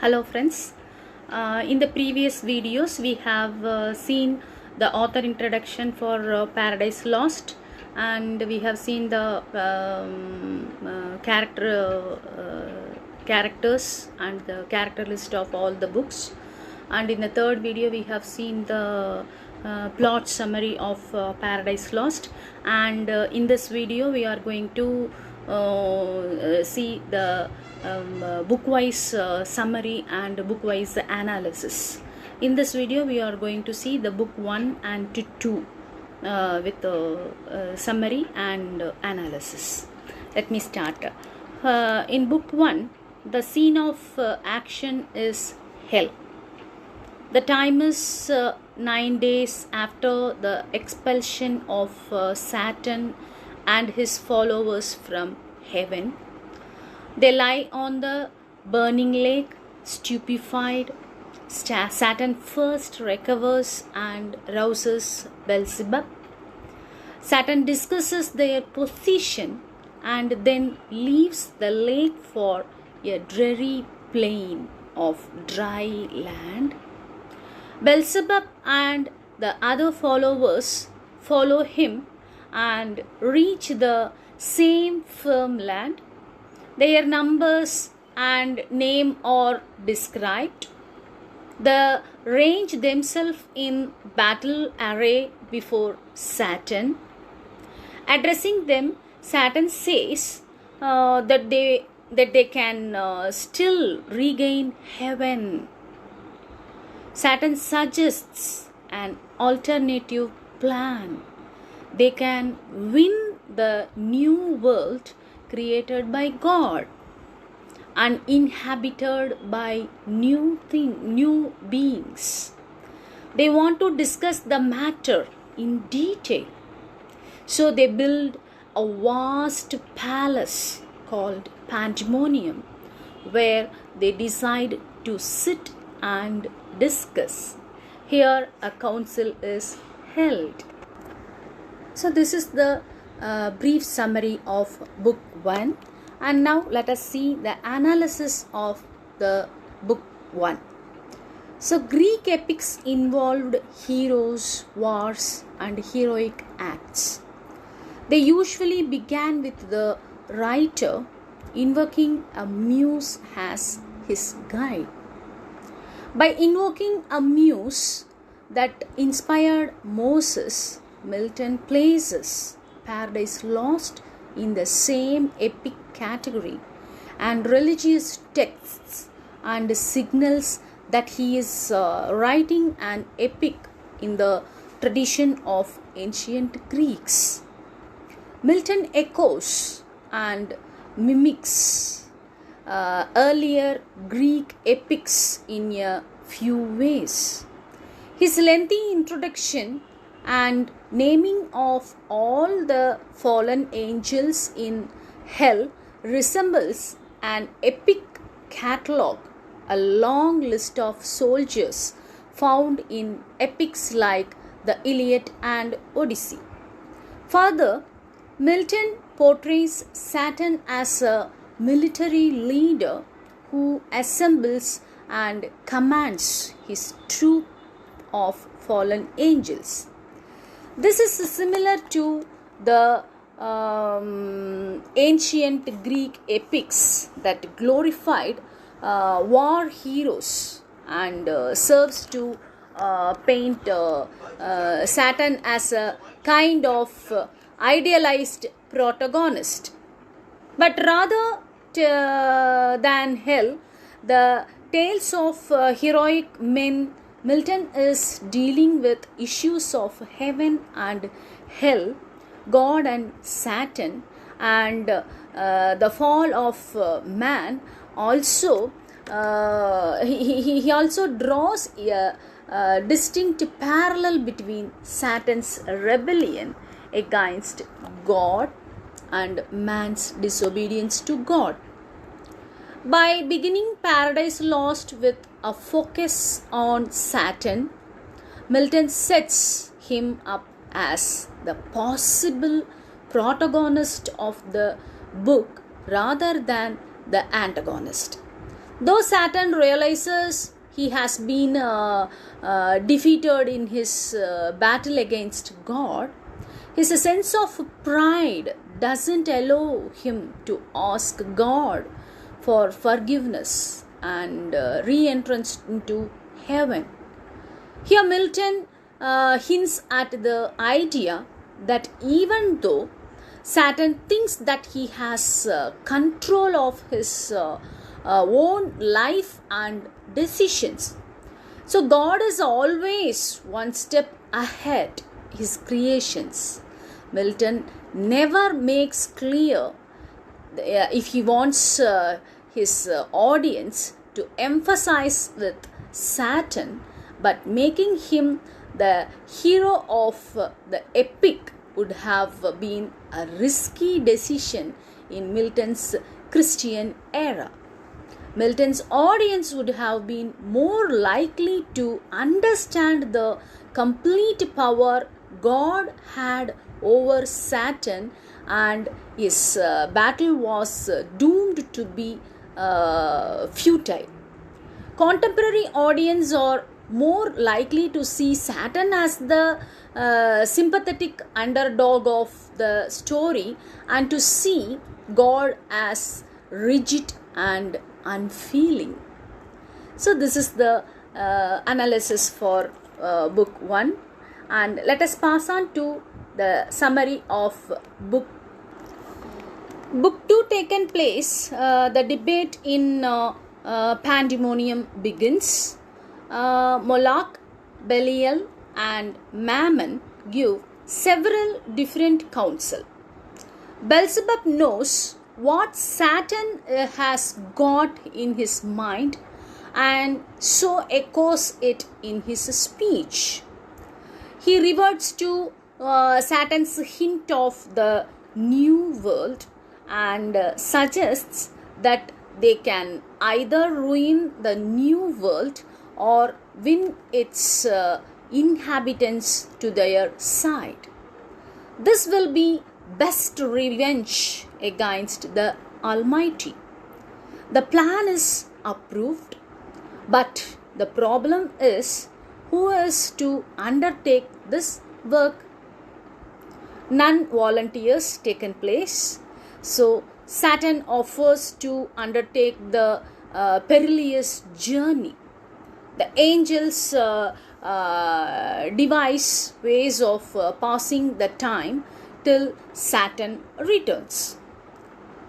Hello friends, in the previous videos we have seen the author introduction for Paradise Lost, and we have seen the characters and the character list of all the books, and in the third video we have seen the plot summary of Paradise Lost, and in this video we are going to see the book-wise summary and book-wise analysis. In this video we are going to see the book 1 and 2 with the summary and analysis. Let me start. In book 1, the scene of action is hell. The time is 9 days after the expulsion of Satan and his followers from heaven. They lie on the burning lake, stupefied. Satan first recovers and rouses Beelzebub. Satan discusses their position and then leaves the lake for a dreary plain of dry land. Beelzebub and the other followers follow him and reach the same firm land. Their numbers and name are described. They range themselves in battle array before Satan. Addressing them, Satan says that they can still regain heaven. Satan suggests an alternative plan. They can win the new world created by God and inhabited by new beings. They want to discuss the matter in detail. So they build a vast palace called Pandemonium, where they decide to sit and discuss. Here a council is held. So this is the brief summary of book 1, and now let us see the analysis of the book 1. So Greek epics involved heroes, wars and heroic acts. They usually began with the writer invoking a muse as his guide. By invoking a muse that inspired Moses, Milton places Paradise Lost in the same epic category and religious texts, and signals that he is writing an epic in the tradition of ancient Greeks. Milton echoes and mimics earlier Greek epics in a few ways. His lengthy introduction and naming of all the fallen angels in hell resembles an epic catalogue, a long list of soldiers found in epics like the Iliad and Odyssey. Further, Milton portrays Satan as a military leader who assembles and commands his troop of fallen angels. This is similar to the ancient Greek epics that glorified war heroes and serves to paint Satan as a kind of idealized protagonist. But rather than hell, the tales of heroic men, Milton is dealing with issues of heaven and hell, God and Satan, and the fall of man. Also, he also draws a distinct parallel between Satan's rebellion against God and man's disobedience to God. By beginning Paradise Lost with a focus on Satan, Milton sets him up as the possible protagonist of the book rather than the antagonist. Though Saturn realizes he has been defeated in his battle against God, his sense of pride doesn't allow him to ask God for forgiveness and re-entrance into heaven. Here Milton hints at the idea that even though Saturn thinks that he has control of his own life and decisions, so God is always one step ahead his creations. Milton never makes clear if he wants his audience to emphasize with Saturn, but making him the hero of the epic would have been a risky decision in Milton's Christian era. Milton's audience would have been more likely to understand the complete power God had over Saturn, and his battle was doomed to be futile. Contemporary audience are more likely to see Saturn as the sympathetic underdog of the story and to see God as rigid and unfeeling. So this is the analysis for book 1, and let us pass on to the summary of book 2 taken place. The debate in Pandemonium begins. Moloch, Belial and Mammon give several different counsel. Beelzebub knows what Saturn has got in his mind and so echoes it in his speech. He reverts to Saturn's hint of the new world and suggests that they can either ruin the new world or win its inhabitants to their side. This will be best revenge against the Almighty. The plan is approved, but the problem is who is to undertake this work. None volunteers taken place, so Saturn offers to undertake the perilous journey. The angels devise ways of passing the time till Saturn returns.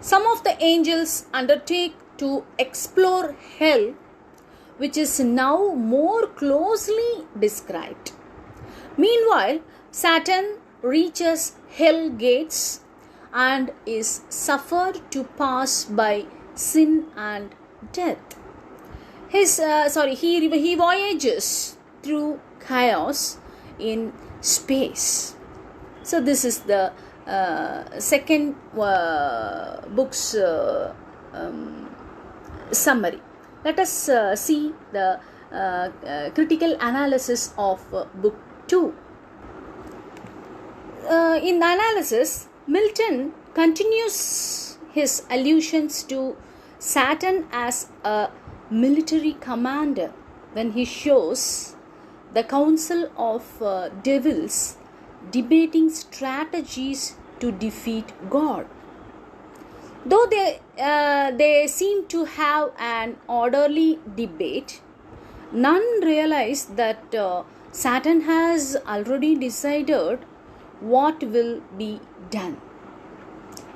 Some of the angels undertake to explore hell, which is now more closely described. Meanwhile, Saturn reaches hell gates and is suffered to pass by sin and death. He voyages through chaos in space. So this is the second book's summary. Let us see the critical analysis of book 2. In the analysis, Milton continues his allusions to Saturn as a military commander when he shows the council of devils debating strategies to defeat God. Though they seem to have an orderly debate, none realize that Saturn has already decided what will be done.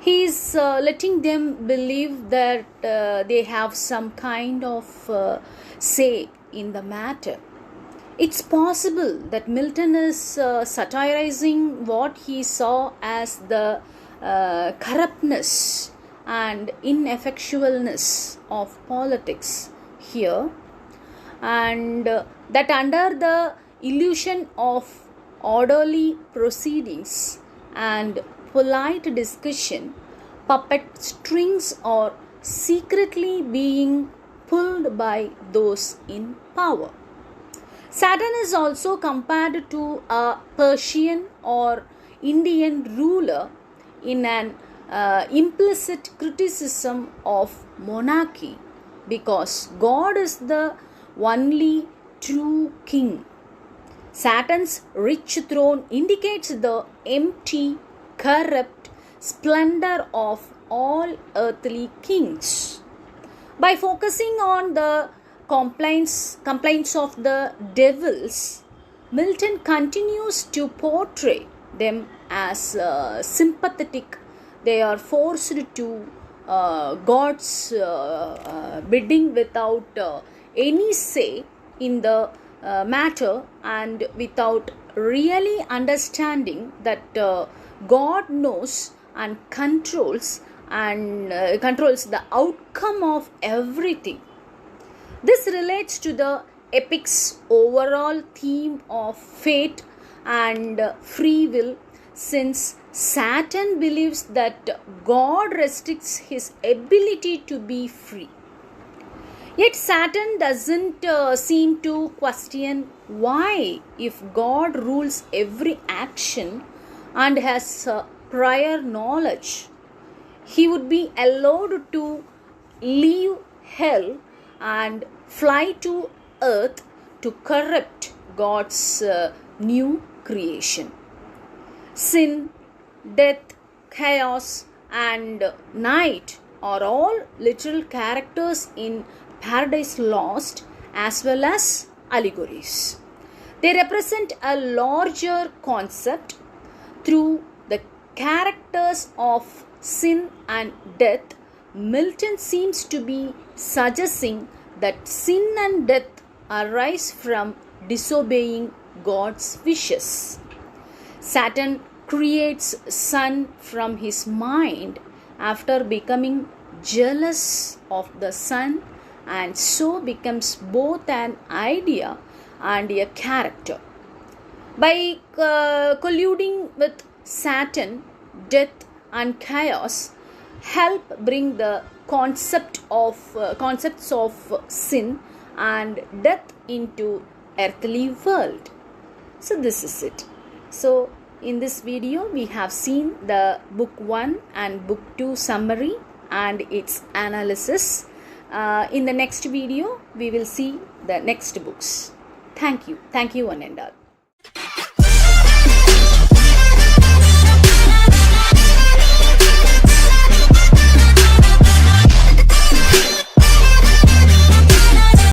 He is letting them believe that they have some kind of say in the matter. It's possible that Milton is satirizing what he saw as the corruptness and ineffectualness of politics here, and that under the illusion of orderly proceedings and polite discussion, puppet strings are secretly being pulled by those in power. Saturn is also compared to a Persian or Indian ruler in an implicit criticism of monarchy because God is the only true king. Saturn's rich throne indicates the empty, corrupt splendor of all earthly kings. By focusing on the complaints of the devils, Milton continues to portray them as sympathetic. They are forced to God's bidding without any say in the matter, and without really understanding that God knows and controls the outcome of everything. This relates to the epic's overall theme of fate and free will, since Saturn believes that God restricts his ability to be free. Yet Saturn doesn't seem to question why, if God rules every action and has prior knowledge, he would be allowed to leave hell and fly to earth to corrupt God's new creation. Sin, death, chaos, and night are all literal characters in Paradise Lost as well as allegories. They represent a larger concept. Through the characters of sin and death, Milton seems to be suggesting that sin and death arise from disobeying God's wishes. Saturn creates sun from his mind after becoming jealous of the sun, and so becomes both an idea and a character. By colluding with Saturn, death and chaos help bring the concepts of sin and death into earthly world. So this is it. So in this video we have seen the book 1 and book 2 summary and its analysis. In the next video we will see the next books. Thank you one and all.